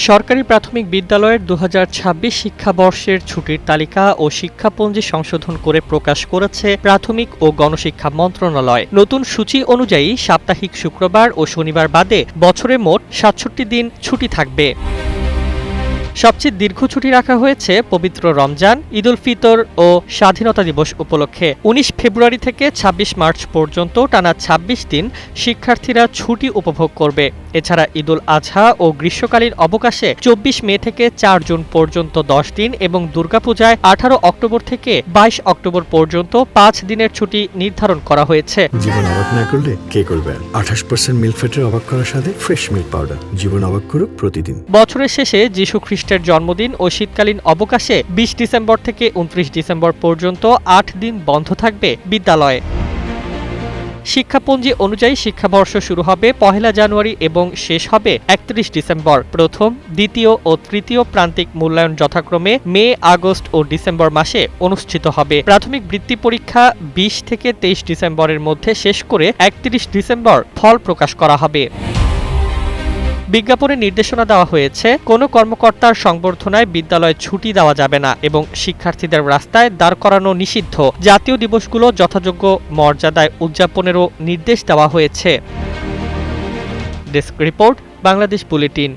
সরকারি প্রাথমিক বিদ্যালয়ের ২০২৬ শিক্ষাবর্ষের ছুটির তালিকা ও শিক্ষাপঞ্জি সংশোধন করে প্রকাশ করেছে প্রাথমিক ও গণশিক্ষা মন্ত্রণালয়। নতুন সূচি অনুযায়ী সাপ্তাহিক শুক্রবার ও শনিবার বাদে বছরে মোট ৬৭ দিন ছুটি থাকবে। সবচেয়ে দীর্ঘ ছুটি রাখা হয়েছে পবিত্র রমজান, ঈদ উল ফিতর ও স্বাধীনতা দিবস উপলক্ষে। ১৯ ফেব্রুয়ারি থেকে ২৬ মার্চ পর্যন্ত টানা ২৬ দিন শিক্ষার্থীরা ছুটি উপভোগ করবে। এছাড়া ঈদ উল আজহা ও গ্রীষ্মকালীন অবকাশে ২৪ মে থেকে ৪ জুন পর্যন্ত ১০ দিন এবং দুর্গাপূজায় ১৮ অক্টোবর থেকে ২২ অক্টোবর পর্যন্ত ৫ দিনের ছুটি নির্ধারণ করা হয়েছে। জীবন অবাক না করলে কে করবে? ২৮% মিল্ক ফ্যাটের অবাক করার সাথে ফ্রেশ মিল্ক পাউডার। জীবন অবাক করুক প্রতিদিন। বছরের শেষে যীশু খ্রিস্টের জন্মদিন ও শীতকালীন অবকাশে ২০ ডিসেম্বর থেকে ২৯ ডিসেম্বর পর্যন্ত ৮ দিন বন্ধ থাকবে বিদ্যালয়ে। শিক্ষাপঞ্জি অনুযায়ী শিক্ষাবর্ষ শুরু হবে ১ জানুয়ারি এবং শেষ হবে ৩১ ডিসেম্বর। প্রথম, দ্বিতীয় ও তৃতীয় প্রান্তিক মূল্যায়ন যথাক্রমে মে, আগস্ট ও ডিসেম্বর মাসে অনুষ্ঠিত হবে। প্রাথমিক বৃত্তি পরীক্ষা ২০ থেকে ২৩ ডিসেম্বরের মধ্যে শেষ করে ৩১ ডিসেম্বর ফল প্রকাশ করা হবে। বিজ্ঞাপনে নির্দেশনা দেওয়া হয়েছে, কোনো কর্মকর্তার সংবর্ধনায় বিদ্যালয়ে ছুটি দেওয়া যাবে না এবং শিক্ষার্থীদের রাস্তায় দাঁড় করানো নিষিদ্ধ। জাতীয় দিবসগুলো যথাযোগ্য মর্যাদায় উদযাপনেরও নির্দেশ দেওয়া হয়েছে। Desk report, Bangladesh bulletin.